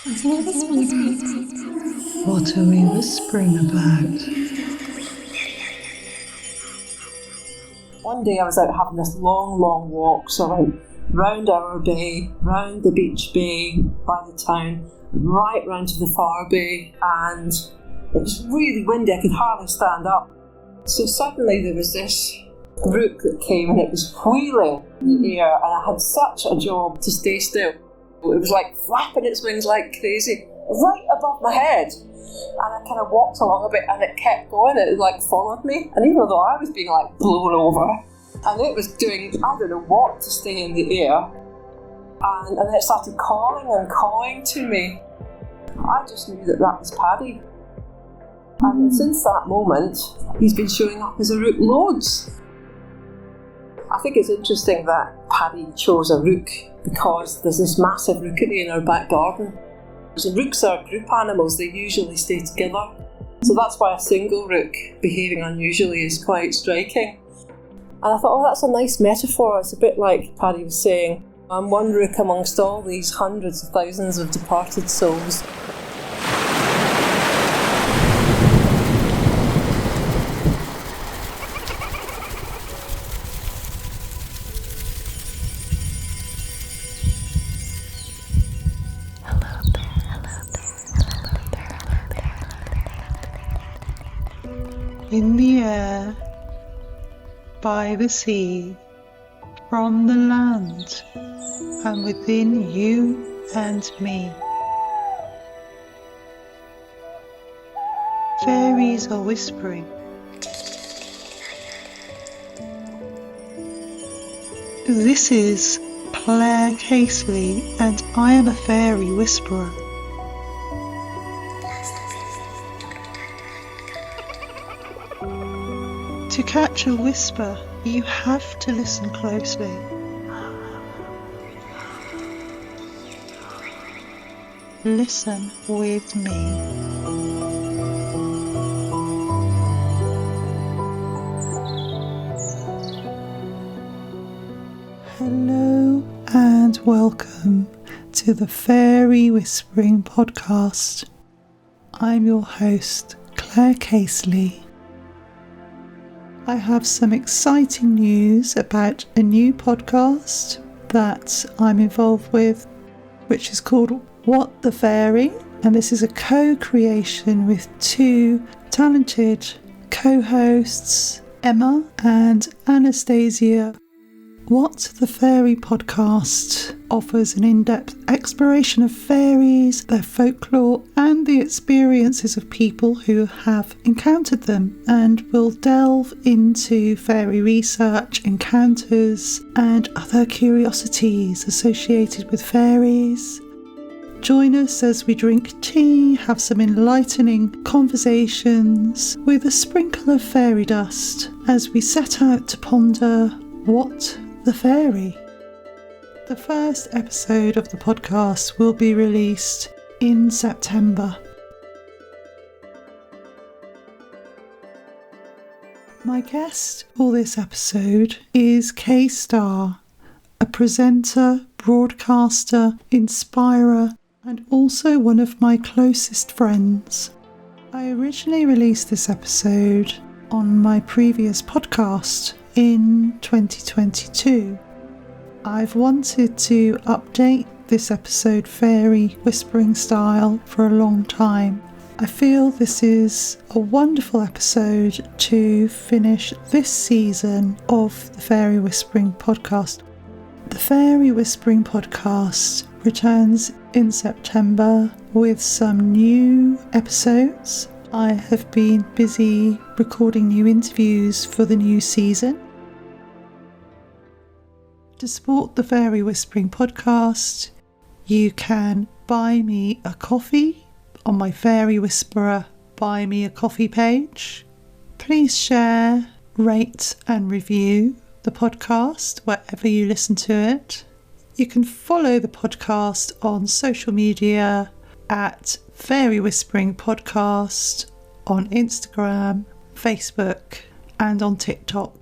What are we whispering about? One day I was out having this long walk, so I went round our bay, round the beach bay by the town, right round to the far bay, and it was really windy, I could hardly stand up. So suddenly there was this rook that came and it was wheeling in the air, and I had such a job to stay still. It was like flapping its wings like crazy, right above my head. And I kind of walked along a bit and it kept going, it like followed me. And even though I was being like blown over, and it was doing, I don't know what, to stay in the air. And then it started calling and calling to me. I just knew that was Paddy. And since that moment, he's been showing up as a rook loads. I think it's interesting that Paddy chose a rook because there's this massive rookery in our back garden. So rooks are group animals, they usually stay together. So that's why a single rook behaving unusually is quite striking. And I thought, that's a nice metaphor. It's a bit like Paddy was saying, I'm one rook amongst all these hundreds of thousands of departed souls. In the air, by the sea, from the land, and within you and me. Fairies are whispering. This is Claire Casely, and I am a fairy whisperer. To catch a whisper, you have to listen closely. Listen with me. Hello and welcome to the Fairy Whispering Podcast. I'm your host, Claire Casely. I have some exciting news about a new podcast that I'm involved with, which is called What the Fairy, and this is a co-creation with two talented co-hosts, Emma and Anastasia. What the Fairy podcast offers an in-depth exploration of fairies, their folklore, and the experiences of people who have encountered them, and will delve into fairy research, encounters, and other curiosities associated with fairies. Join us as we drink tea, have some enlightening conversations with a sprinkle of fairy dust as we set out to ponder what the fairy. The first episode of the podcast will be released in September. My guest for this episode is Starr, a presenter, broadcaster, inspirer, and also one of my closest friends. I originally released this episode on my previous podcast in 2022. I've wanted to update this episode fairy whispering style for a long time. I feel this is a wonderful episode to finish this season of the Fairy Whispering Podcast. The Fairy Whispering Podcast returns in September with some new episodes. I have been busy recording new interviews for the new season. To support the Fairy Whispering Podcast, you can buy me a coffee on my Fairy Whisperer Buy Me a Coffee page. Please share, rate and review the podcast wherever you listen to it. You can follow the podcast on social media at Fairy Whispering Podcast on Instagram, Facebook and on TikTok.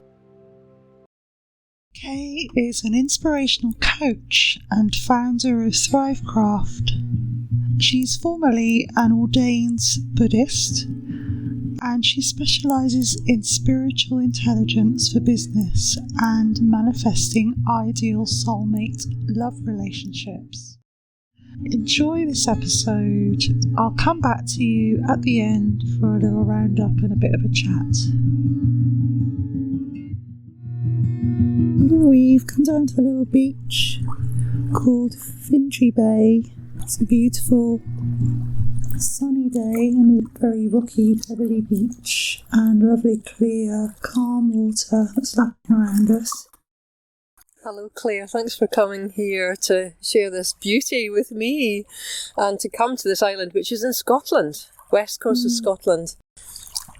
Kay is an inspirational coach and founder of Thrivecraft. She's formerly an ordained Buddhist, and she specialises in spiritual intelligence for business and manifesting ideal soulmate love relationships. Enjoy this episode. I'll come back to you at the end for a little roundup and a bit of a chat. We've come down to a little beach called Fintry Bay. It's a beautiful sunny day and a very rocky, pebbly beach and lovely clear, calm water that's lapping around us. Hello Claire, thanks for coming here to share this beauty with me and to come to this island which is in Scotland, west coast of Scotland.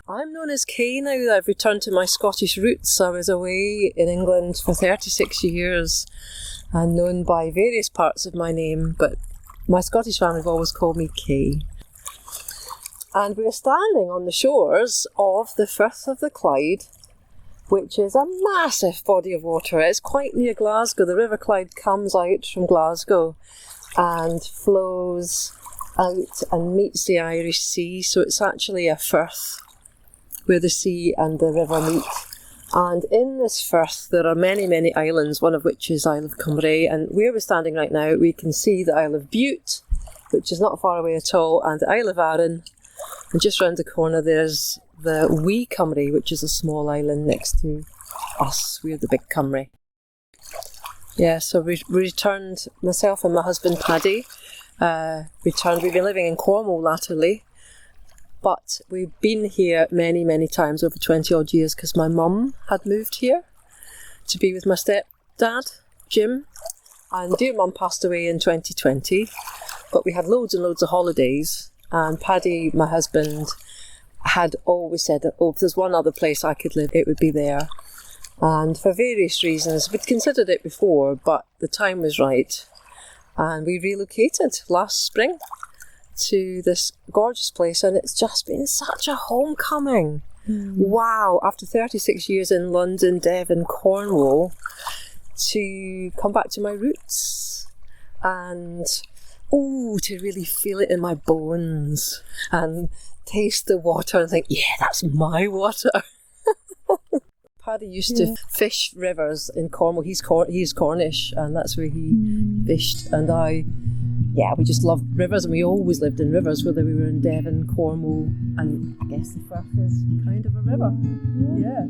I'm known as Kay now that I've returned to my Scottish roots. I was away in England for 36 years and known by various parts of my name, but my Scottish family have always called me Kay. And we're standing on the shores of the Firth of the Clyde, which is a massive body of water. It's quite near Glasgow. The River Clyde comes out from Glasgow and flows out and meets the Irish Sea. So it's actually a firth where the sea and the river meet. And in this firth there are many, many islands, one of which is Isle of Cumbrae. And where we're standing right now, we can see the Isle of Bute, which is not far away at all, and the Isle of Arran. And just round the corner there's the wee Cymru, which is a small island next to us. We're the big Cymru. Yeah, so we returned, myself and my husband Paddy, returned. We've been living in Cornwall latterly, but we've been here many, many times over 20 odd years because my mum had moved here to be with my stepdad, Jim. And dear mum passed away in 2020, but we had loads and loads of holidays. And Paddy, my husband, had always said that, if there's one other place I could live, it would be there. And for various reasons, we'd considered it before, but the time was right. And we relocated last spring to this gorgeous place, and it's just been such a homecoming. Wow, after 36 years in London, Devon, Cornwall, to come back to my roots and to really feel it in my bones and taste the water and think, yeah, that's my water. Paddy used to fish rivers in Cornwall. He's Cornish, and that's where he fished. And we just loved rivers, and we always lived in rivers, whether we were in Devon, Cornwall, and I guess the Firth is kind of a river. Yeah.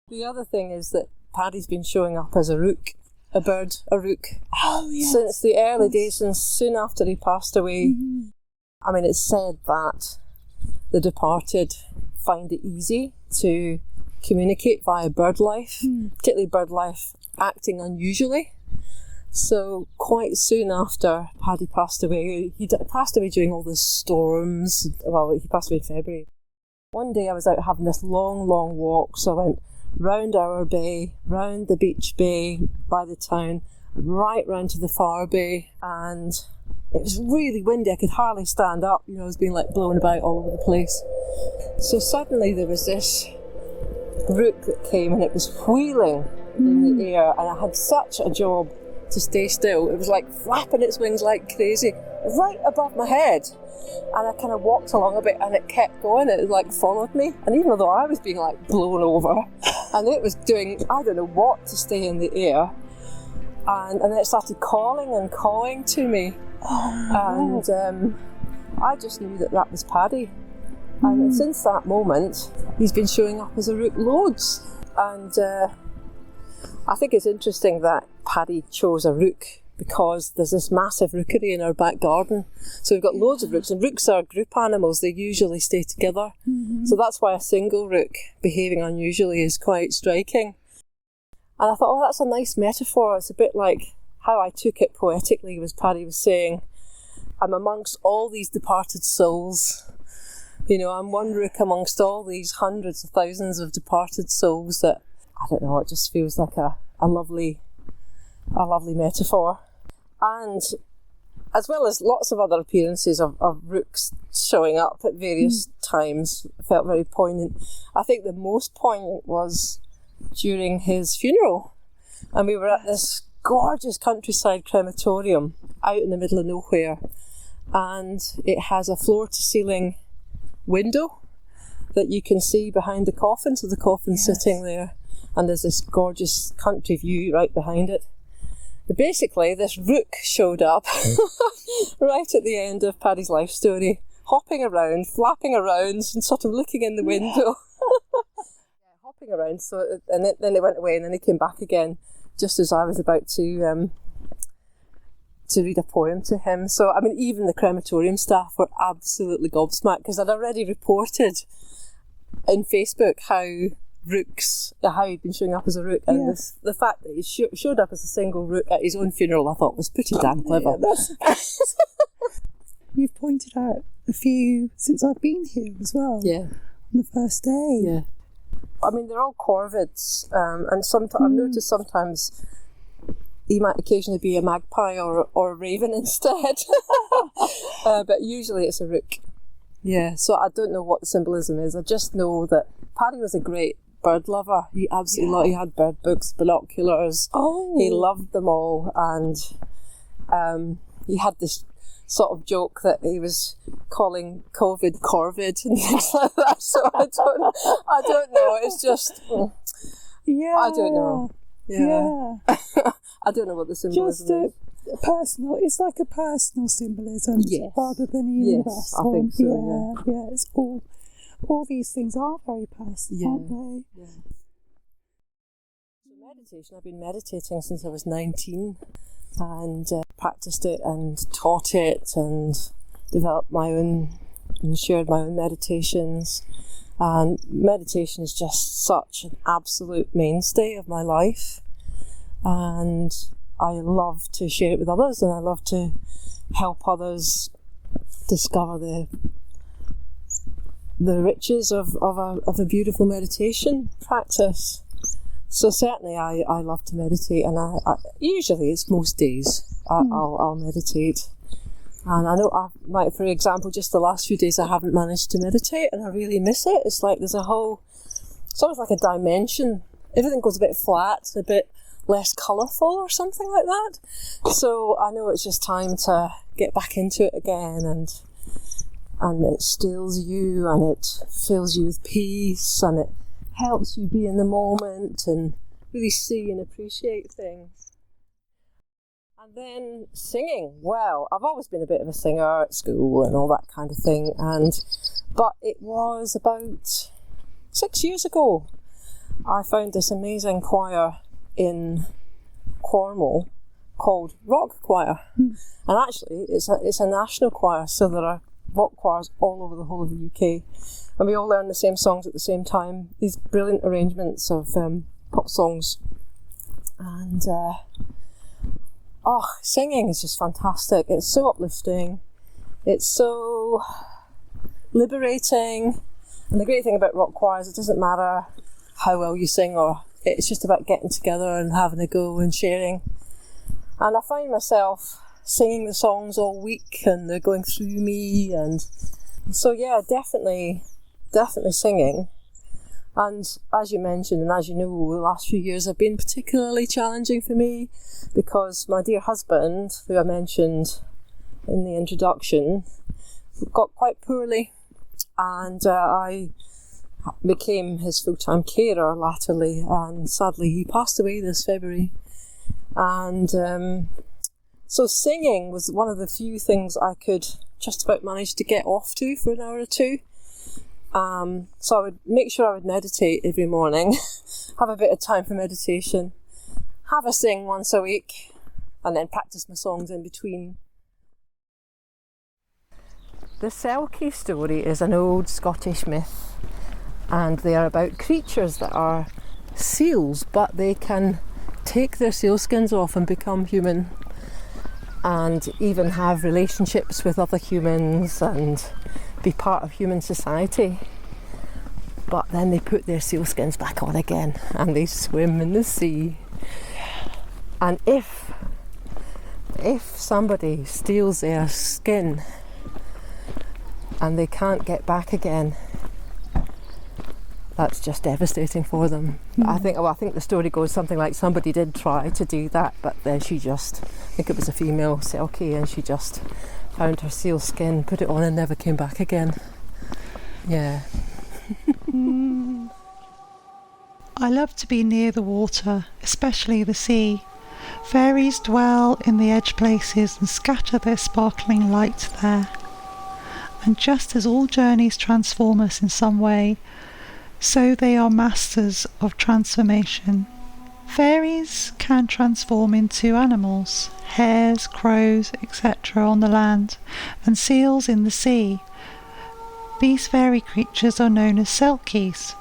The other thing is that Paddy's been showing up as a rook. A bird, a rook, since the early days, and soon after he passed away. I mean, it's said that the departed find it easy to communicate via bird life, particularly bird life acting unusually. So quite soon after Paddy passed away, he passed away during all the storms. Well, he passed away in February. One day I was out having this long, long walk, so I went round our bay, round the beach bay by the town, right round to the far bay, and it was really windy. I could hardly stand up, I was being like blown about all over the place. So suddenly there was this rook that came, and it was wheeling in the air, and I had such a job to stay still. It was like flapping its wings like crazy right above my head. And I kind of walked along a bit, and it kept going. It like followed me, and even though I was being like blown over, and it was doing I don't know what to stay in the air, and then it started calling and calling to me, and I just knew that was Paddy. And since that moment, he's been showing up as a rook loads, and I think it's interesting that Paddy chose a rook, because there's this massive rookery in our back garden. So we've got loads of rooks, and rooks are group animals. They usually stay together. So that's why a single rook behaving unusually is quite striking. And I thought, that's a nice metaphor. It's a bit like how I took it poetically, was Paddy was saying, I'm amongst all these departed souls. I'm one rook amongst all these hundreds of thousands of departed souls that, I don't know, it just feels like a lovely metaphor. And as well as lots of other appearances of rooks showing up at various times, felt very poignant. I think the most poignant was during his funeral, and we were at this gorgeous countryside crematorium out in the middle of nowhere, and it has a floor-to-ceiling window that you can see behind the coffin, so the coffin's sitting there, and there's this gorgeous country view right behind it. But basically, this rook showed up right at the end of Paddy's life story, hopping around, flapping around, and sort of looking in the window. Hopping around, and then it went away, and then it came back again, just as I was about to read a poem to him. So, I mean, even the crematorium staff were absolutely gobsmacked, because I'd already reported in Facebook how he'd been showing up as a rook, and the fact that he showed up as a single rook at his own funeral, I thought was pretty damn clever. You've pointed out a few since I've been here as well. Yeah. On the first day. Yeah. I mean, they're all corvids, and I've noticed sometimes he might occasionally be a magpie or a raven instead, but usually it's a rook. Yeah, so I don't know what the symbolism is. I just know that Paddy was a great bird lover. He absolutely loved. He had bird books, binoculars. Oh, he loved them all, and he had this sort of joke that he was calling COVID corvid and things like that. So I don't know. It's just I don't know. Yeah. I don't know what the symbolism is. Personal. It's like a personal symbolism rather than a universal. I think so. Yeah. It's all these things are very personal, aren't they? Yeah. So meditation. I've been meditating since I was 19. And practiced it and taught it and developed my own and shared my own meditations. And meditation is just such an absolute mainstay of my life. And I love to share it with others, and I love to help others discover the riches of a beautiful meditation practice. So certainly I love to meditate, and I usually it's most days I'll meditate. And I know for example, just the last few days I haven't managed to meditate, and I really miss it. It's like there's it's almost like a dimension. Everything goes a bit flat, a bit less colourful or something like that. So I know it's just time to get back into it again, and it stills you, and it fills you with peace, and it helps you be in the moment and really see and appreciate things. And then singing. Well, I've always been a bit of a singer at school and all that kind of thing, but it was about 6 years ago I found this amazing choir in Cornwall called Rock Choir. And actually it's a national choir, so there are rock choirs all over the whole of the UK, and we all learn the same songs at the same time, these brilliant arrangements of pop songs. And singing is just fantastic. It's so uplifting, it's so liberating, and the great thing about rock choirs, it doesn't matter how well you sing, or it's just about getting together and having a go and sharing. And I find myself singing the songs all week, and they're going through me, and so definitely singing. And as you mentioned, and as you know, the last few years have been particularly challenging for me, because my dear husband, who I mentioned in the introduction, got quite poorly, and I became his full-time carer latterly, and sadly he passed away this February. And so singing was one of the few things I could just about manage to get off to for an hour or two. So I would make sure I would meditate every morning, have a bit of time for meditation, have a sing once a week, and then practice my songs in between. The selkie story is an old Scottish myth, and they are about creatures that are seals, but they can take their sealskins off and become human, and even have relationships with other humans and be part of human society. But then they put their sealskins back on again and they swim in the sea. And if somebody steals their skin and they can't get back again, that's just devastating for them. I think the story goes something like somebody did try to do that, but then I think it was a female selkie, and she just found her seal skin, put it on, and never came back again. Yeah. I love to be near the water, especially the sea. Fairies dwell in the edge places and scatter their sparkling light there. And just as all journeys transform us in some way, so they are masters of transformation. Fairies can transform into animals, hares, crows, etc. on the land, and seals in the sea. These fairy creatures are known as selkies.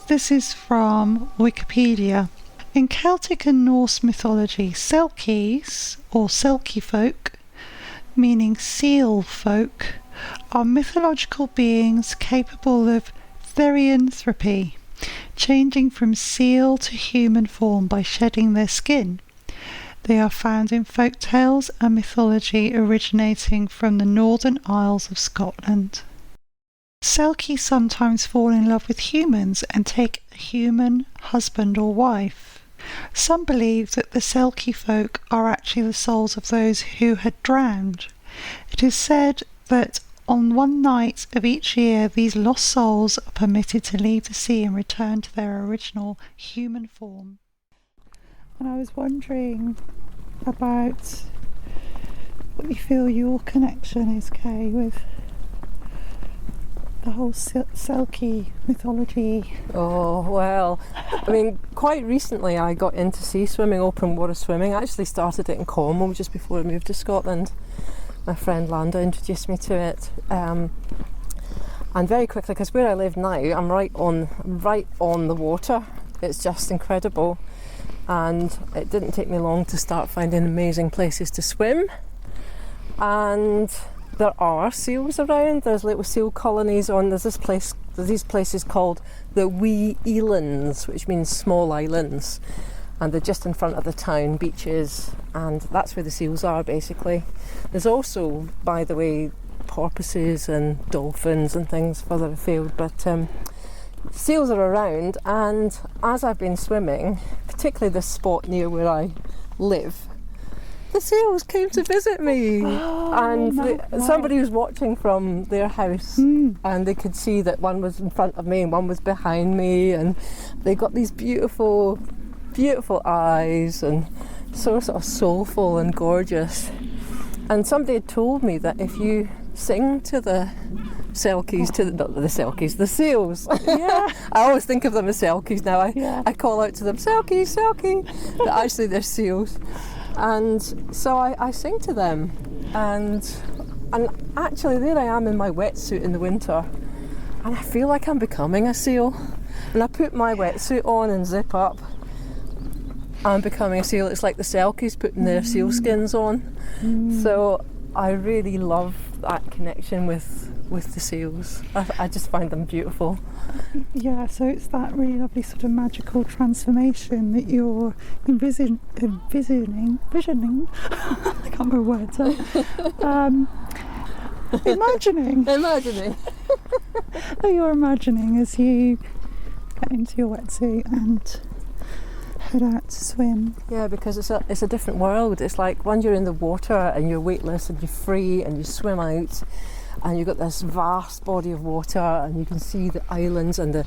This is from Wikipedia. In Celtic and Norse mythology, selkies, or selkie folk, meaning seal folk, are mythological beings capable of therianthropy, changing from seal to human form by shedding their skin. They are found in folk tales and mythology originating from the Northern Isles of Scotland. Selkies sometimes fall in love with humans and take a human husband or wife. Some believe that the selkie folk are actually the souls of those who had drowned. It is said that on one night of each year, these lost souls are permitted to leave the sea and return to their original human form. And I was wondering about what you feel your connection is, Kay, with the whole selkie mythology. Oh, well, I mean, quite recently I got into sea swimming, open water swimming. I actually started it in Cornwall just before I moved to Scotland. My friend Landa introduced me to it, and very quickly, because where I live now, I'm right on the water. It's just incredible, and it didn't take me long to start finding amazing places to swim. And there are seals around. There's little seal colonies on. There's these places called the Wee Elands, which means small islands, and they're just in front of the town beaches, and that's where the seals are basically. There's also, by the way, porpoises and dolphins and things further afield, but seals are around. And as I've been swimming, particularly this spot near where I live, the seals came to visit me. Somebody was watching from their house, and they could see that one was in front of me and one was behind me, and they got these beautiful eyes, and so sort of soulful and gorgeous. And somebody had told me that if you sing to the selkies, the seals. Yeah. I always think of them as selkies now. I call out to them, selkie, but actually they're seals. And so I sing to them, and actually there I am in my wetsuit in the winter, and I feel like I'm becoming a seal. And I put my wetsuit on and zip up, I'm becoming a seal. It's like the selkies putting their seal skins on. So I really love that connection with the seals. I just find them beautiful. Yeah, so it's that really lovely sort of magical transformation that you're envisioning. I can't remember words. Imagining. That you're imagining as you get into your wetsuit and head out to swim. Yeah, because it's a different world. It's like when you're in the water and you're weightless and you're free and you swim out, and you've got this vast body of water, and you can see the islands and the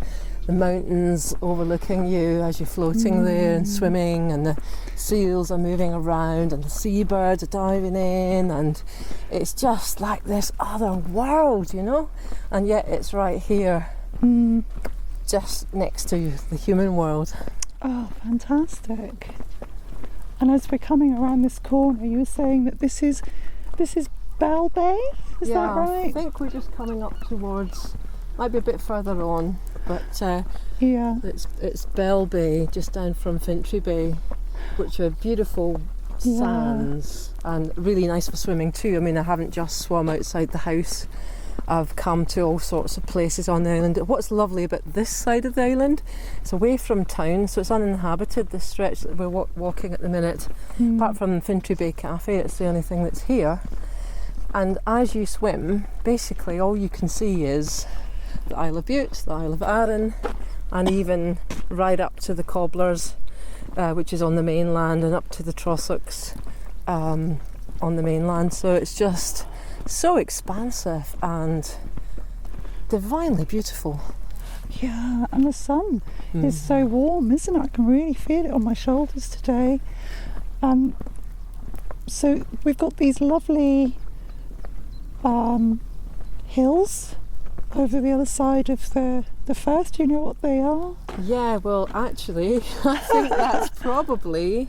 mountains overlooking you as you're floating there and swimming, and the seals are moving around and the seabirds are diving in, and it's just like this other world, you know, and yet it's right here just next to the human world. Oh, fantastic. And as we're coming around this corner, you were saying that this is Bell Bay, is that right? I think we're just coming up towards, might be a bit further on, but it's Bell Bay, just down from Fintry Bay, which are beautiful sands and really nice for swimming too. I mean, I haven't just swum outside the house. I've come to all sorts of places on the island. What's lovely about this side of the island, it's away from town, so it's uninhabited, this stretch that we're walking at the minute. Apart from Fintry Bay Cafe, it's the only thing that's here. And as you swim, basically all you can see is the Isle of Bute, the Isle of Arran, and even right up to the Cobblers, which is on the mainland, and up to the Trossachs on the mainland. So it's just so expansive and divinely beautiful. Yeah, and the sun is so warm, isn't it? I can really feel it on my shoulders today. So we've got these lovely hills over the other side of the firth. Do you know what they are? Yeah, well, actually, I think that's probably,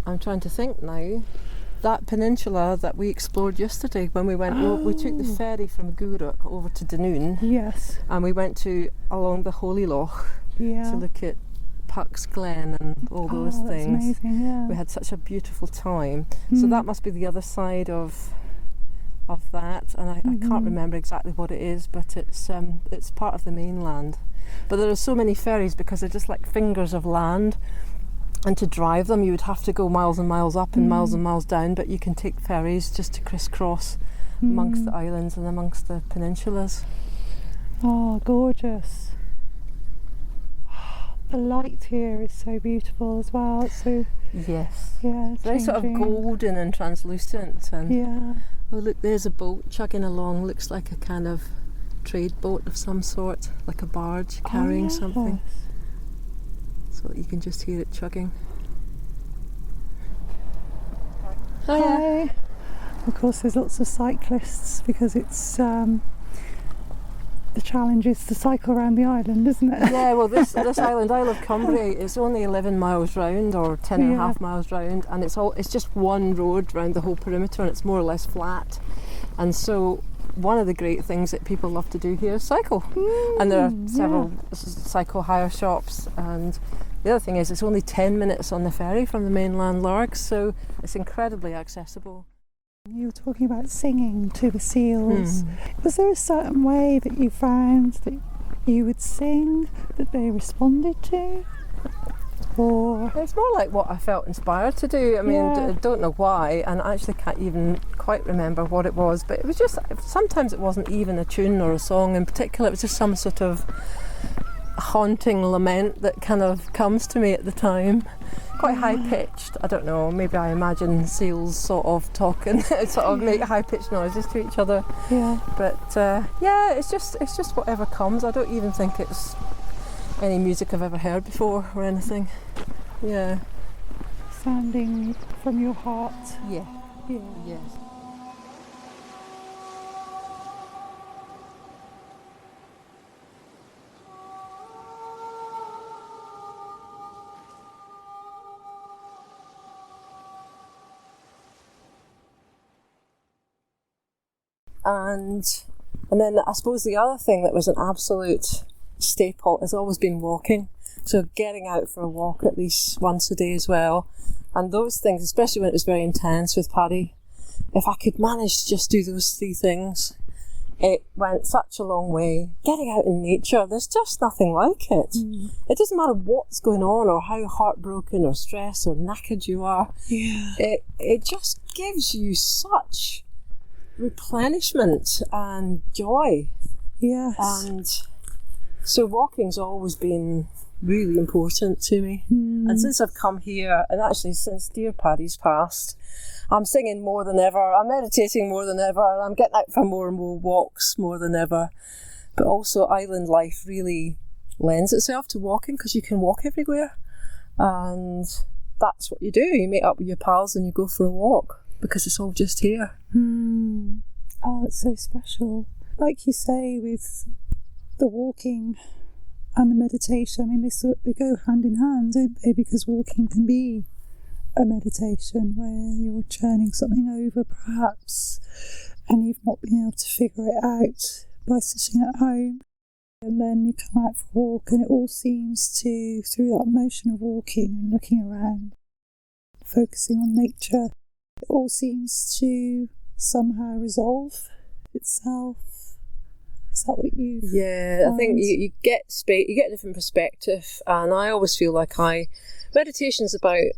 I'm trying to think now, that peninsula that we explored yesterday when we went, we took the ferry from Gourock over to Dunoon. Yes. And we went along the Holy Loch to look at Puck's Glen and all those things. That's amazing, yeah. We had such a beautiful time. So that must be the other side of that, and I can't remember exactly what it is, but it's part of the mainland. But there are so many ferries because they're just like fingers of land, and to drive them you would have to go miles and miles up and miles down, but you can take ferries just to crisscross amongst the islands and amongst the peninsulas. Oh, gorgeous. The light here is so beautiful as well. It's so, yes, yeah, very sort of golden and translucent. And yeah. oh, look, there's a boat chugging along. Looks like a kind of trade boat of some sort, like a barge carrying something. So you can just hear it chugging. Hi. Of course, there's lots of cyclists because it's the challenge is to cycle around the island, isn't it? Yeah, well, this island, Isle of Cumbria, is only 11 miles round or 10 and a half miles round, and it's just one road round the whole perimeter, and it's more or less flat. And so one of the great things that people love to do here is cycle. And there are several cycle hire shops, and the other thing is it's only 10 minutes on the ferry from the mainland Largs, so it's incredibly accessible. You were talking about singing to the seals. Was there a certain way that you found that you would sing that they responded to? Or it's more like what I felt inspired to do. I mean, I don't know why, and I actually can't even quite remember what it was, but it was just, sometimes it wasn't even a tune or a song in particular, it was just some sort of haunting lament that kind of comes to me at the time. Quite high pitched. I don't know, maybe I imagine seals sort of talk and sort of make high pitched noises to each other. Yeah. But it's just whatever comes. I don't even think it's any music I've ever heard before or anything. Yeah. Sounding from your heart. Yeah. Yeah. Yes. And then I suppose the other thing that was an absolute staple has always been walking. So getting out for a walk at least once a day as well. And those things, especially when it was very intense with Paddy, if I could manage to just do those three things, it went such a long way. Getting out in nature, there's just nothing like it. It doesn't matter what's going on or how heartbroken or stressed or knackered you are. Yeah. It just gives you such replenishment and joy. Yes. And so walking's always been really important to me. And since I've come here, and actually since dear Paddy's passed, I'm singing more than ever, I'm meditating more than ever, and I'm getting out for more and more walks more than ever. But also island life really lends itself to walking because you can walk everywhere, and that's what you do. You meet up with your pals and you go for a walk because it's all just here. Oh, it's so special. Like you say, with the walking and the meditation, I mean, they go hand in hand, don't they? Because walking can be a meditation where you're churning something over, perhaps, and you've not been able to figure it out by sitting at home. And then you come out for a walk, and it all seems to, through that motion of walking and looking around, focusing on nature, it all seems to somehow resolve itself. Is that what you? Yeah, I think you get space, you get a different perspective, and I always feel like meditation's about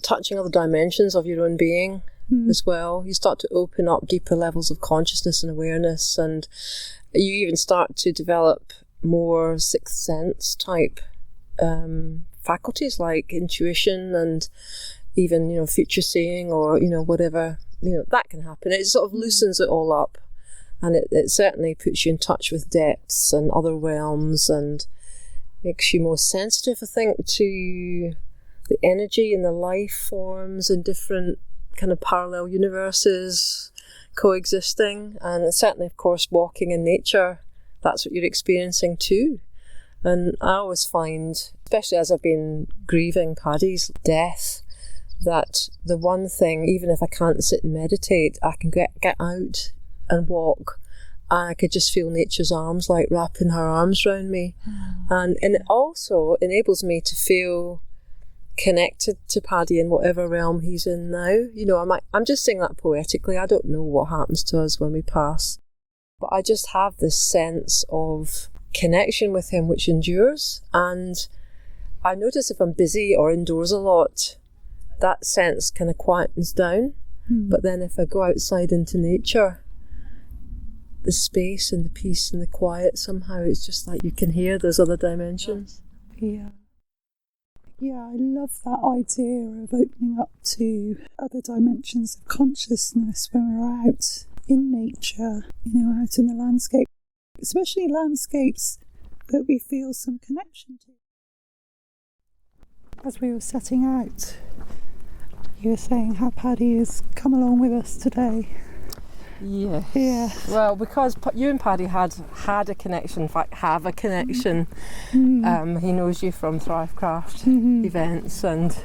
touching other dimensions of your own being, as well. You start to open up deeper levels of consciousness and awareness, and you even start to develop more sixth sense type faculties like intuition and even, future seeing, or, whatever, that can happen. It sort of loosens it all up, and it certainly puts you in touch with depths and other realms and makes you more sensitive, I think, to the energy and the life forms and different kind of parallel universes coexisting. And certainly, of course, walking in nature, that's what you're experiencing too. And I always find, especially as I've been grieving Paddy's death, that the one thing, even if I can't sit and meditate, I can get out and walk, and I could just feel nature's arms like wrapping her arms around me. And it also enables me to feel connected to Paddy in whatever realm he's in now. I'm just saying that poetically. I don't know what happens to us when we pass, but I just have this sense of connection with him which endures. And I notice if I'm busy or indoors a lot, that sense kind of quietens down. But then if I go outside into nature, the space and the peace and the quiet, somehow it's just like you can hear those other dimensions. Yeah, I love that idea of opening up to other dimensions of consciousness when we're out in nature, out in the landscape, especially landscapes that we feel some connection to. As we were setting out, you were saying how Paddy has come along with us today. Yes. Yeah. Well, because you and Paddy had a connection, in fact, have a connection. He knows you from Thrivecraft events, and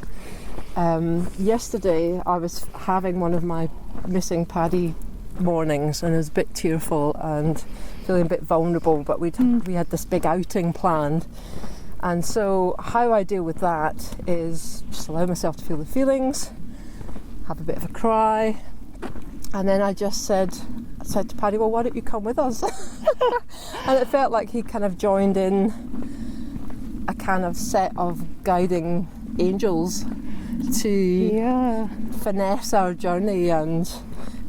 yesterday I was having one of my missing Paddy mornings, and I was a bit tearful and feeling a bit vulnerable, but we had this big outing planned. And so how I deal with that is just allow myself to feel the feelings, have a bit of a cry, and then I just said to Paddy, well, why don't you come with us? And it felt like he kind of joined in a kind of set of guiding angels to finesse our journey. And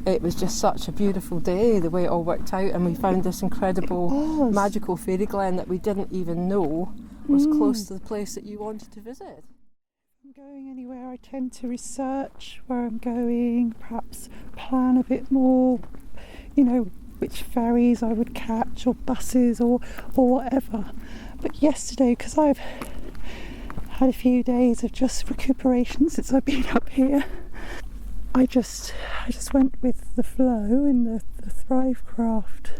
it was just such a beautiful day, the way it all worked out, and we found this incredible magical fairy glen that we didn't even know was close to the place that you wanted to visit. Going anywhere, I tend to research where I'm going, perhaps plan a bit more, which ferries I would catch, or buses, or whatever. But yesterday, because I've had a few days of just recuperation since I've been up here, I just went with the flow in the Thrivecraft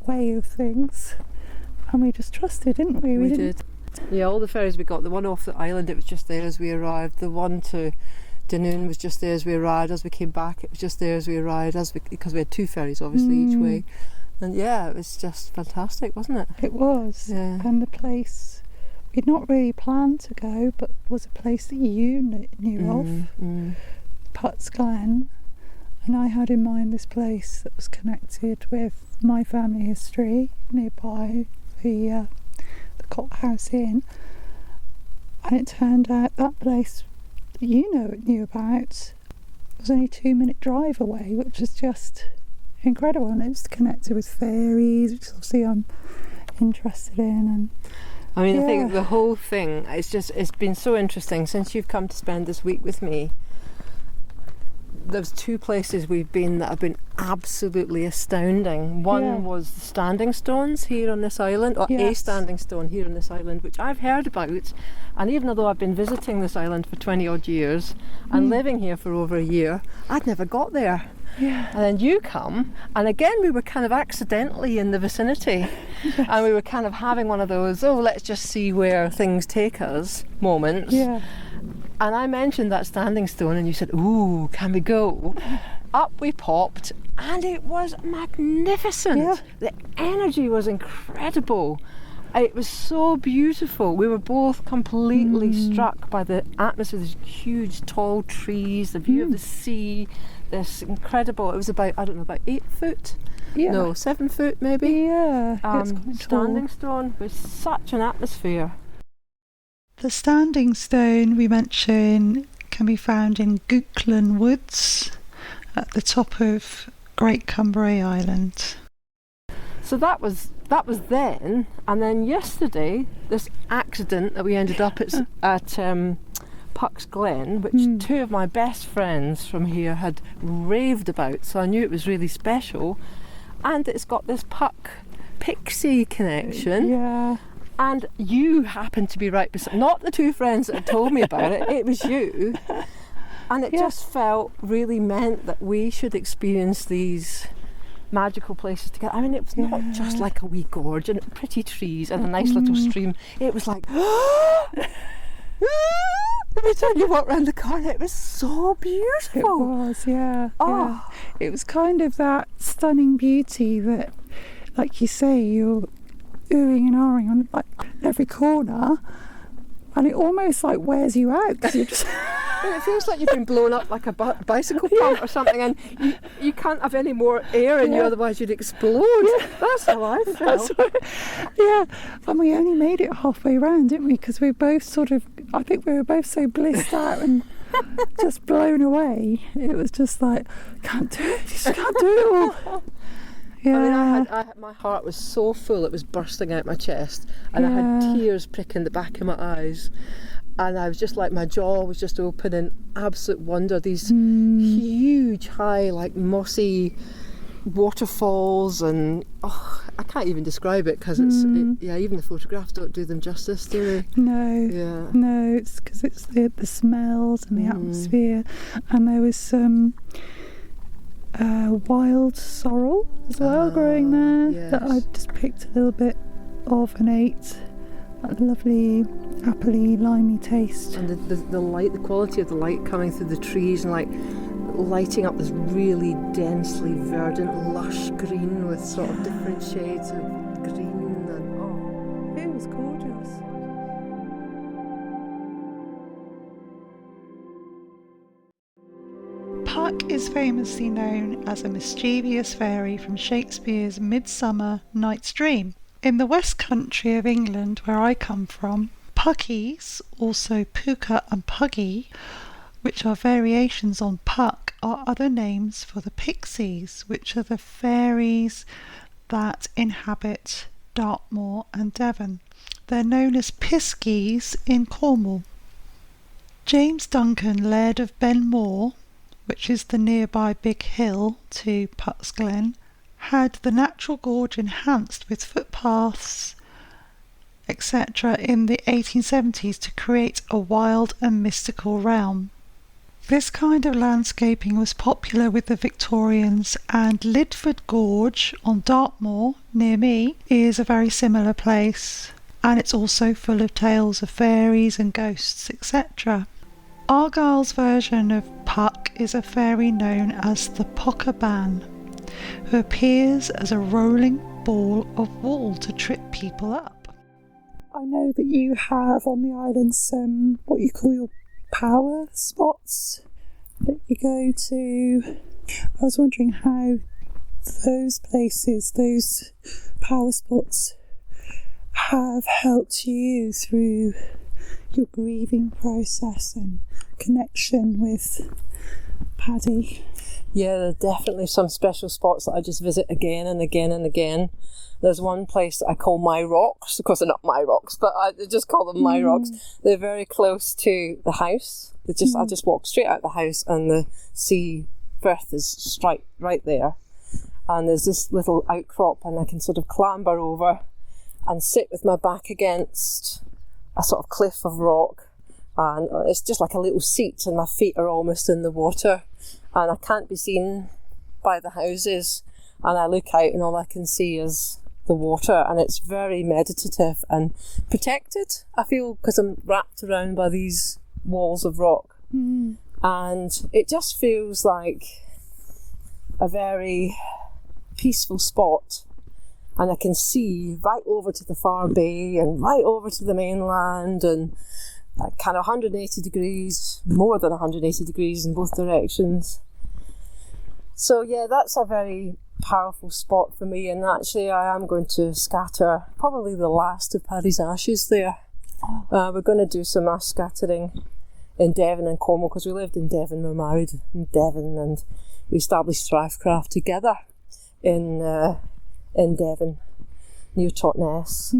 way of things, and we just trusted, didn't we? We did. Yeah, all the ferries we got, the one off the island, it was just there as we arrived. The one to Dunoon was just there as we arrived. As we came back, it was just there as we arrived, because we had two ferries obviously each way. And yeah, it was just fantastic, wasn't it? It was. Yeah. And the place we'd not really planned to go, but was a place that you knew of, Putts Glen. And I had in mind this place that was connected with my family history nearby, the Court House Inn, and it turned out that place that you knew about was only a 2-minute drive away, which was just incredible. And it was connected with fairies, which obviously I'm interested in. And I think the whole thing, it's been so interesting since you've come to spend this week with me. There's two places we've been that have been absolutely astounding. One was the standing stones here on this island, or a standing stone here on this island, which I've heard about. And even though I've been visiting this island for 20 odd years and living here for over a year, I'd never got there. Yeah. And then you come, and again we were kind of accidentally in the vicinity, and we were kind of having one of those, let's just see where things take us moments. Yeah. And I mentioned that standing stone, and you said, ooh, can we go? Up we popped, and it was magnificent. Yeah. The energy was incredible. It was so beautiful. We were both completely struck by the atmosphere, these huge tall trees, the view of the sea, this incredible, it was about 8 foot? Yeah. No, 7 foot maybe? Yeah. It's quite standing tall. stone with such an atmosphere. The standing stone we mentioned can be found in Gooklan Woods at the top of Great Cumbria Island. So that was then, and then yesterday, this accident that we ended up at Puck's Glen, which two of my best friends from here had raved about, so I knew it was really special. And it's got this Puck Pixie connection. Yeah. And you happened to be right beside, not the two friends that had told me about it, it was you. And it just felt really meant that we should experience these magical places together. I mean, it was not just like a wee gorge and pretty trees and a nice little stream. It was like, every time you walk around the corner, it was so beautiful. It was, yeah. It was kind of that stunning beauty that, like you say, you're oohing and ahhing on like every corner, and it almost like wears you out because you're just. It feels like you've been blown up like a bicycle pump or something, and you can't have any more air in you, otherwise you'd explode. That's how I felt. And we only made it halfway round, didn't we? Because we both I think we were both so blissed out and just blown away. It was just like, can't do it, just can't do it all. Yeah. I mean, my heart was so full, it was bursting out my chest, and I had tears pricking the back of my eyes. And I was just like, my jaw was just open in absolute wonder. These huge, high, like mossy waterfalls, and I can't even describe it because even the photographs don't do them justice, do they? No, it's because it's the smells and the atmosphere. And there was some wild sorrel as well growing there that I just picked a little bit of and ate. That lovely appley, limey taste. And the light, the quality of the light coming through the trees and like lighting up this really densely verdant, lush green with sort of different shades of green, and it was gorgeous. Puck is famously known as a mischievous fairy from Shakespeare's Midsummer Night's Dream. In the West Country of England, where I come from, Puckies, also Puka and Puggy, which are variations on Puck, are other names for the pixies, which are the fairies that inhabit Dartmoor and Devon. They're known as Piskies in Cornwall. James Duncan, Laird of Benmore, which is the nearby big hill to Puck's Glen, had the natural gorge enhanced with footpaths, etc. in the 1870s to create a wild and mystical realm. This kind of landscaping was popular with the Victorians, and Lidford Gorge on Dartmoor, near me, is a very similar place, and it's also full of tales of fairies and ghosts, etc. Argyll's version of Puck is a fairy known as the Pockerban, who appears as a rolling ball of wool to trip people up. I know that you have on the island some what you call your power spots that you go to. I was wondering how those places, those power spots, have helped you through your grieving process and connection with Paddy. Yeah, there are definitely some special spots that I just visit again and again and again. There's one place that I call My Rocks. Of course, they're not my rocks, but I just call them My Rocks. They're very close to the house. I just walk straight out the house, and the sea Firth is right there. And there's this little outcrop, and I can sort of clamber over and sit with my back against a sort of cliff of rock. And it's just like a little seat, and my feet are almost in the water. And I can't be seen by the houses, and I look out and all I can see is the water, and it's very meditative and protected, I feel, because I'm wrapped around by these walls of rock. And it just feels like a very peaceful spot, and I can see right over to the far bay and right over to the mainland, and kind of 180 degrees, more than 180 degrees in both directions. So yeah, that's a very powerful spot for me, and actually I am going to scatter probably the last of Paddy's ashes there. We're going to do some ash scattering in Devon and Cornwall, because we lived in Devon, we were married in Devon, and we established Thrivecraft together in Devon, near Totnes,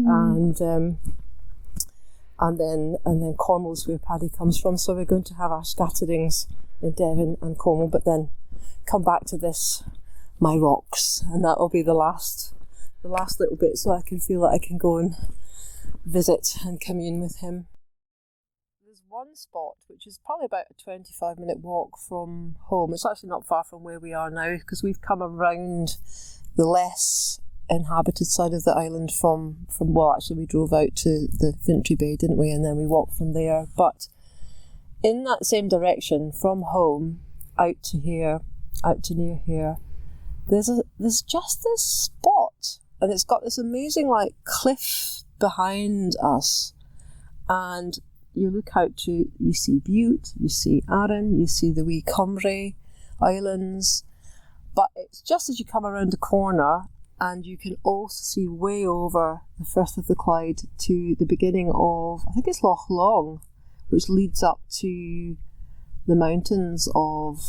and then Cornwall's where Paddy comes from. So we're going to have our scatterings in Devon and Cornwall, but then come back to this, my rocks, and that'll be the last little bit, so I can feel that I can go and visit and commune with him. There's one spot which is probably about a 25-minute walk from home. It's actually not far from where we are now, because we've come around the less inhabited side of the island from well, actually we drove out to the Vintry Bay, didn't we, and then we walked from there. But in that same direction from home out to near here, there's just this spot, and it's got this amazing like cliff behind us, and you look out to, you see Bute, you see Arran, you see the wee Cymru Islands, but it's just as you come around the corner, and you can also see way over the Firth of the Clyde to the beginning of, I think it's Loch Long, which leads up to the mountains of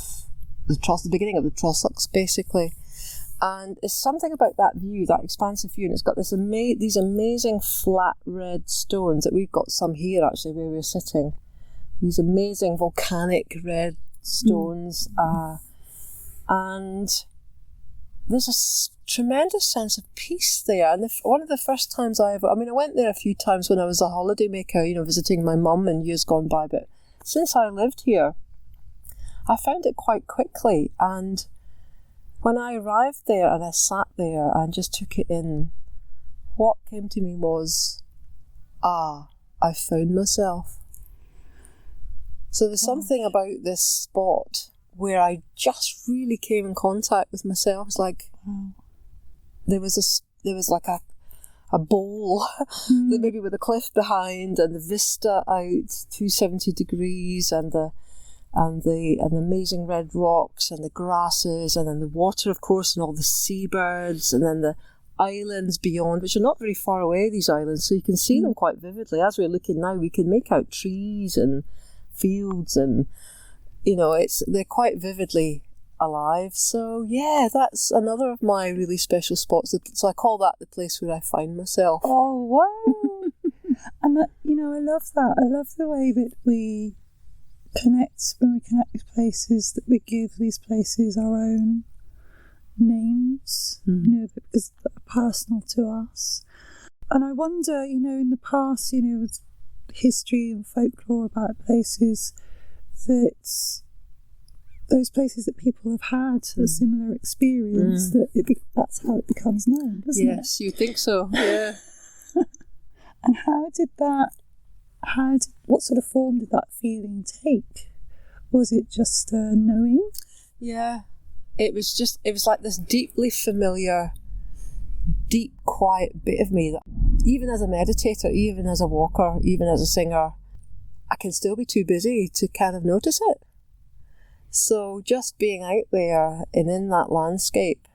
the beginning of the Trossachs, basically. And it's something about that view, that expansive view, and it's got this these amazing flat red stones that we've got some here actually where we're sitting. These amazing volcanic red stones, and there's a tremendous sense of peace there. And one of the first times I went there a few times when I was a holidaymaker, visiting my mum in years gone by, but since I lived here, I found it quite quickly. And when I arrived there and I sat there and just took it in, what came to me was, I found myself. So there's something about this spot where I just really came in contact with myself. It's like there was like a bowl that maybe with a cliff behind, and the vista out 270 degrees, and the amazing red rocks and the grasses, and then the water, of course, and all the seabirds, and then the islands beyond, which are not very far away, these islands, so you can see them quite vividly. As we're looking now, we can make out trees and fields, and they're quite vividly alive. So yeah, that's another of my really special spots. So I call that the place where I find myself. Oh wow! And I love that. I love the way that we connect when we connect with places, that we give these places our own names, because they're personal to us. And I wonder, in the past, with history and folklore about places, that those places that people have had a similar experience, that's how it becomes known, doesn't it? Yes, you think so, yeah. And what sort of form did that feeling take? Was it just knowing? Yeah, it was like this deeply familiar, deep, quiet bit of me that even as a meditator, even as a walker, even as a singer, I can still be too busy to kind of notice it. So just being out there and in that landscape,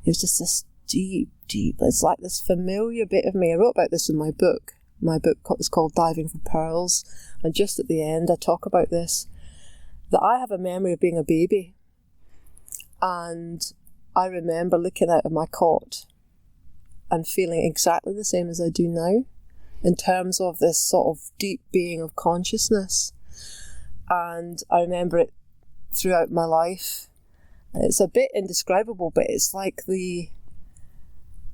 it was just this deep, it's like this familiar bit of me. I wrote about this in my book. My book is called Diving for Pearls, and just at the end I talk about this, that I have a memory of being a baby, and I remember looking out of my cot and feeling exactly the same as I do now, in terms of this sort of deep being of consciousness. And I remember it throughout my life. It's a bit indescribable, but it's like the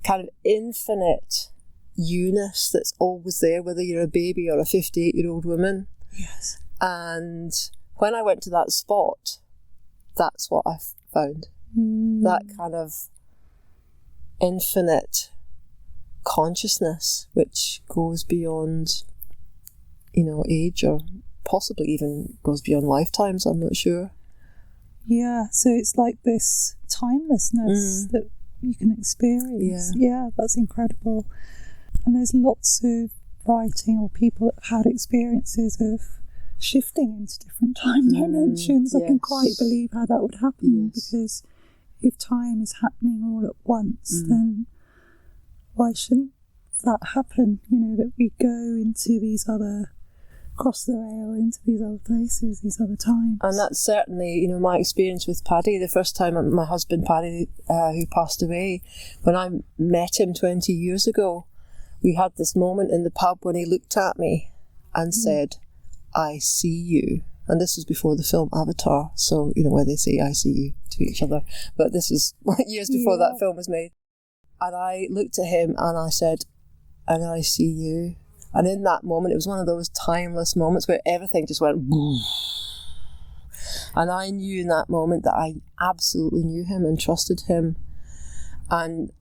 kind of infinite you-ness that's always there, whether you're a baby or a 58-year-old woman. Yes. And when I went to that spot, that's what I found. That kind of infinite consciousness, which goes beyond, age, or possibly even goes beyond lifetimes, I'm not sure. Yeah, so it's like this timelessness that you can experience. Yeah, that's incredible. And there's lots of writing or people that have had experiences of shifting into different time dimensions. Yes. I can quite believe how that would happen, because if time is happening all at once, then why shouldn't that happen? That we go into these other across the veil into these other places, these other times. And that's certainly, my experience with Paddy. The first time my husband Paddy, who passed away, when I met him 20 years ago, we had this moment in the pub when he looked at me and said, "I see you." And this was before the film Avatar, so, where they say "I see you" to each other. But this was years before that film was made. And I looked at him and I said, "And I see you." And in that moment, it was one of those timeless moments where everything just went woof. And I knew in that moment that I absolutely knew him and trusted him. And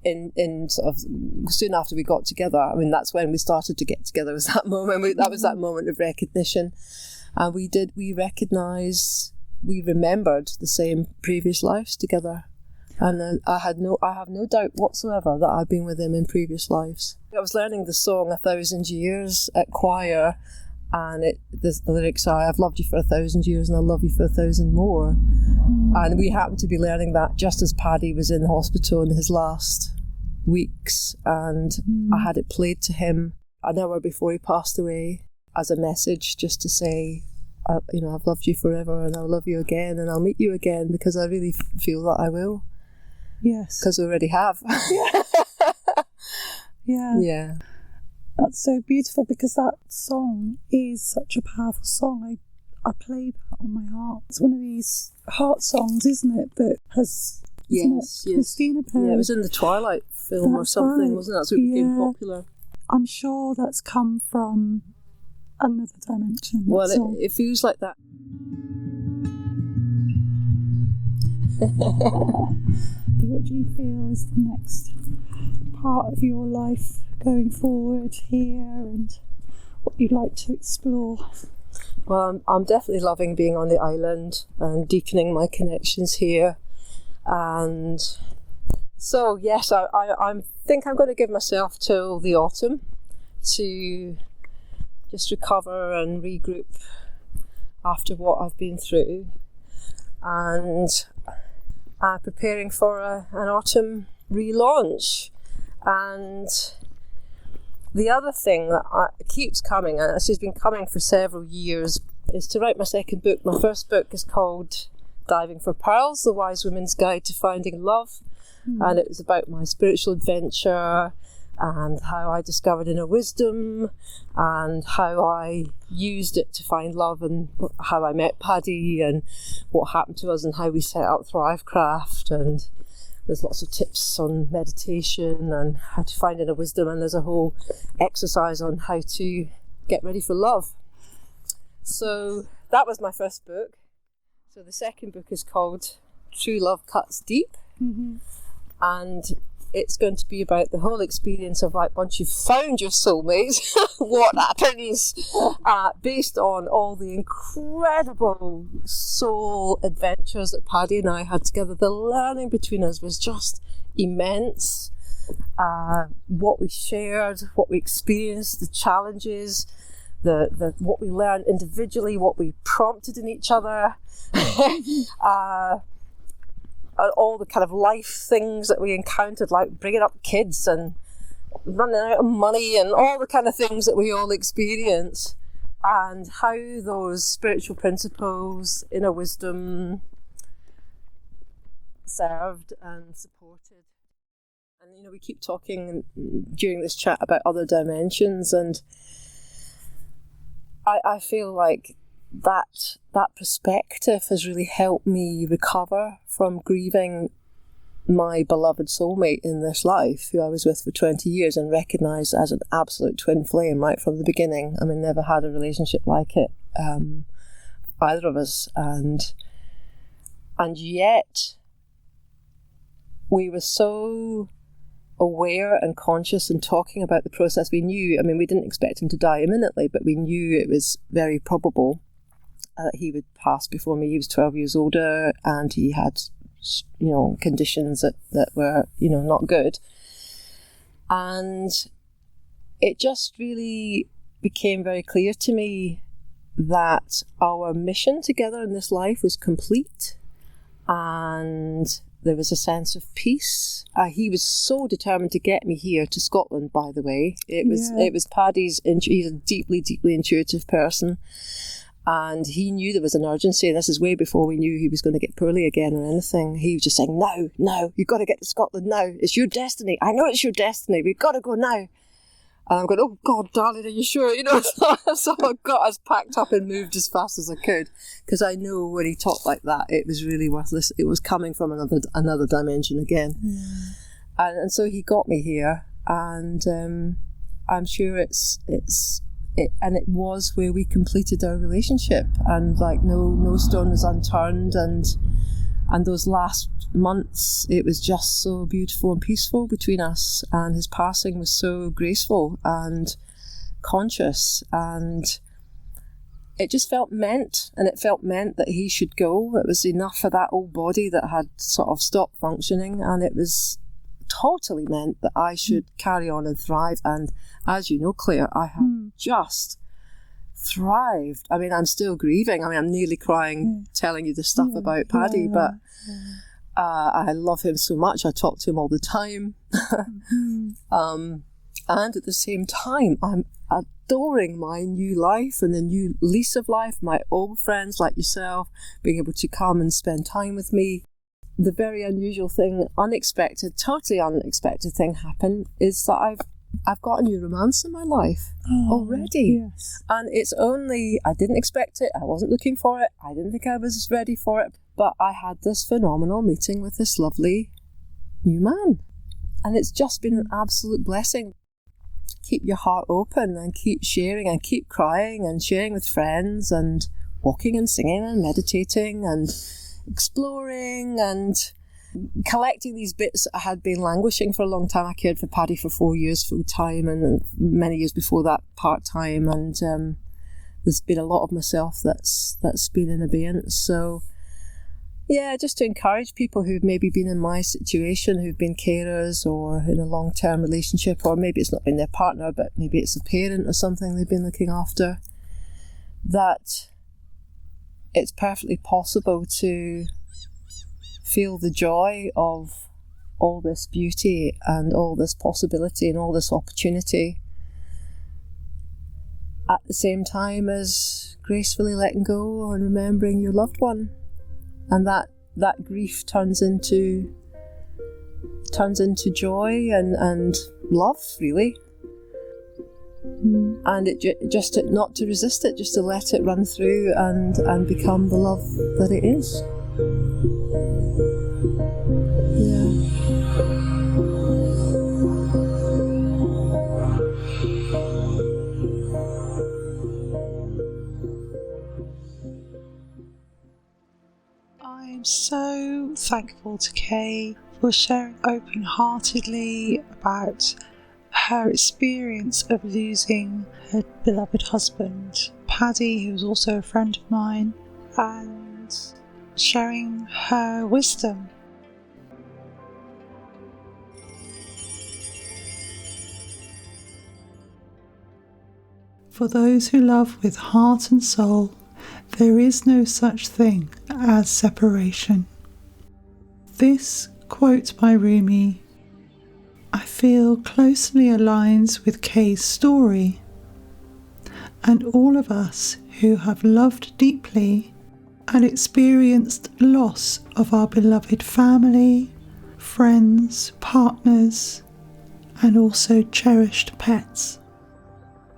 in sort of soon after we got together, that's when we started to get together, was that moment. That was that moment of recognition. And we recognised, we remembered the same previous lives together. And I have no doubt whatsoever that I've been with him in previous lives. I was learning the song 1,000 Years at choir, and the lyrics are, "I've loved you for 1,000 years and I'll love you for 1,000 more." And we happened to be learning that just as Paddy was in hospital in his last weeks, and I had it played to him an hour before he passed away as a message, just to say, I've loved you forever and I'll love you again and I'll meet you again, because I really feel that I will. Yes. Because we already have. Yeah. That's so beautiful, because that song is such a powerful song. I play that on my harp. It's one of these heart songs, isn't it? That has, yes. Christina Perry. Yeah, it was in the Twilight film or something, right, wasn't it? That's what became popular. I'm sure that's come from another dimension. Well, it feels like that. What do you feel is the next part of your life going forward here, and what you'd like to explore? Well, I'm definitely loving being on the island and deepening my connections here. And so, yes, I think I'm going to give myself till the autumn to just recover and regroup after what I've been through. And preparing for an autumn relaunch. And the other thing that keeps coming, and it's been coming for several years, is to write my second book. My first book is called Diving for Pearls, The Wise Woman's Guide to Finding Love. And it was about my spiritual adventure and how I discovered inner wisdom and how I used it to find love, and how I met Paddy and what happened to us and how we set up Thrivecraft. And there's lots of tips on meditation and how to find inner wisdom, and there's a whole exercise on how to get ready for love. So that was my first book. So the second book is called True Love Cuts Deep. And it's going to be about the whole experience of, like, once you've found your soulmate, what happens, based on all the incredible soul adventures that Paddy and I had together. The learning between us was just immense. What we shared, what we experienced, the challenges, the what we learned individually, what we prompted in each other. All the kind of life things that we encountered, like bringing up kids and running out of money and all the kind of things that we all experience, and how those spiritual principles, inner wisdom, served and supported. And we keep talking during this chat about other dimensions, and I feel like that perspective has really helped me recover from grieving my beloved soulmate in this life, who I was with for 20 years and recognised as an absolute twin flame right from the beginning. I mean, never had a relationship like it, either of us, and yet we were so aware and conscious and talking about the process. We knew, I mean, we didn't expect him to die imminently, but we knew it was very probable that he would pass before me. He was 12 years older and he had, conditions that were, not good. And it just really became very clear to me that our mission together in this life was complete, and there was a sense of peace. He was so determined to get me here to Scotland, by the way. It was Paddy's, he's a deeply, deeply intuitive person. And he knew there was an urgency, and this is way before we knew he was going to get poorly again or anything. He was just saying, no, you've got to get to Scotland now. It's your destiny. I know it's your destiny. We've got to go now. And I'm going, oh God, darling, are you sure? So I got us packed up and moved as fast as I could, because I know when he talked like that, it was really worthless. It was coming from another dimension again. And so he got me here, and I'm sure it was where we completed our relationship, and like no stone was unturned, and those last months, it was just so beautiful and peaceful between us, and his passing was so graceful and conscious, and it just felt meant, and it felt meant that he should go. It was enough for that old body that had sort of stopped functioning, and it was totally meant that I should carry on and thrive. And as you know, Claire, I have just thrived. I mean, I'm still grieving. I mean, I'm nearly crying telling you the stuff about Paddy, but I love him so much. I talk to him all the time. And at the same time, I'm adoring my new life and the new lease of life, my old friends like yourself, being able to come and spend time with me. The very unusual thing, totally unexpected thing happened is that I've got a new romance in my life already. Yes. And it's only, I didn't expect it, I wasn't looking for it, I didn't think I was ready for it, but I had this phenomenal meeting with this lovely new man. And it's just been an absolute blessing. Keep your heart open and keep sharing and keep crying and sharing with friends and walking and singing and meditating and exploring and collecting these bits that I had been languishing for a long time. I cared for Paddy for 4 years full time, and many years before that part time, and there's been a lot of myself that's been in abeyance. So yeah, just to encourage people who've maybe been in my situation, who've been carers or in a long-term relationship, or maybe it's not been their partner, but maybe it's a parent or something they've been looking after, that it's perfectly possible to feel the joy of all this beauty and all this possibility and all this opportunity at the same time as gracefully letting go and remembering your loved one. And that grief turns into joy and love, really. And just not to resist it, just to let it run through and become the love that it is. I'm so thankful to Kay for sharing open-heartedly about her experience of losing her beloved husband, Paddy, who was also a friend of mine, and sharing her wisdom. For those who love with heart and soul, there is no such thing as separation. This quote by Rumi, I feel, closely aligns with Kay's story, and all of us who have loved deeply and experienced loss of our beloved family, friends, partners, and also cherished pets.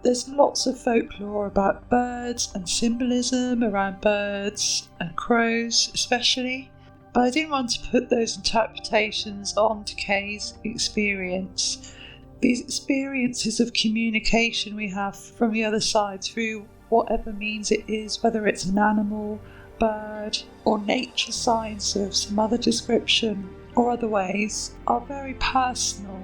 There's lots of folklore about birds and symbolism around birds and crows especially, but I didn't want to put those interpretations onto Kay's experience. These experiences of communication we have from the other side through whatever means it is, whether it's an animal, bird, or nature signs of some other description or other ways, are very personal.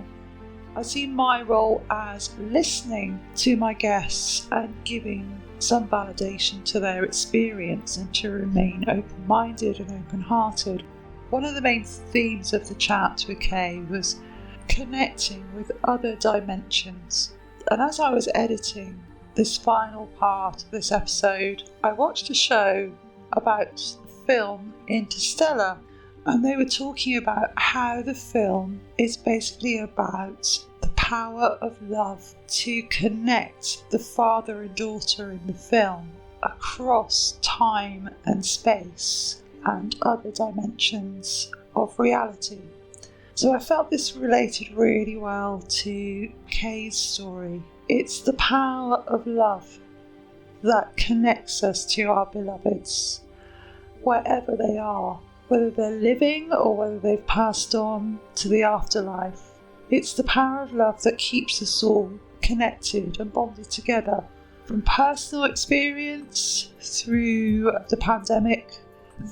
I see my role as listening to my guests and giving some validation to their experience and to remain open-minded and open-hearted. One of the main themes of the chat with Kay was connecting with other dimensions. And as I was editing this final part of this episode, I watched a show about the film Interstellar. And they were talking about how the film is basically about the power of love to connect the father and daughter in the film across time and space and other dimensions of reality. So I felt this related really well to Kay's story. It's the power of love that connects us to our beloveds, wherever they are, whether they're living or whether they've passed on to the afterlife. It's the power of love that keeps us all connected and bonded together. From personal experience through the pandemic,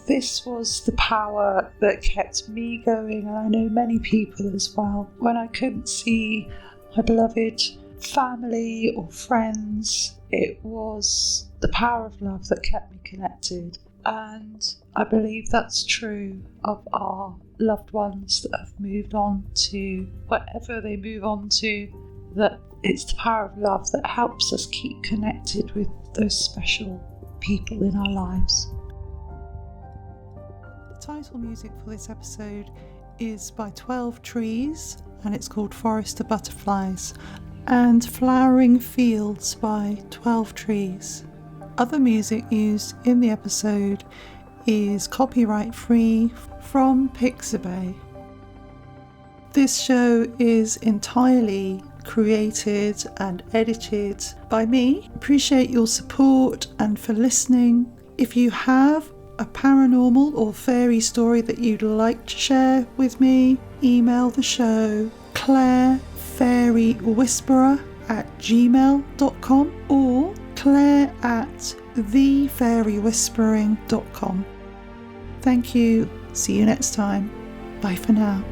this was the power that kept me going, and I know many people as well. When I couldn't see my beloved family or friends, it was the power of love that kept me connected. And I believe that's true of our loved ones that have moved on to whatever they move on to, that it's the power of love that helps us keep connected with those special people in our lives. The title music for this episode is by 12 Trees, and it's called Forest of Butterflies, and Flowering Fields by 12 Trees. Other music used in the episode is copyright free from Pixabay. This show is entirely created and edited by me. Appreciate your support and for listening. If you have a paranormal or fairy story that you'd like to share with me, email the show clairefairy@gmail.com or claire@thefairywhispering.com. Thank you. See you next time. Bye for now.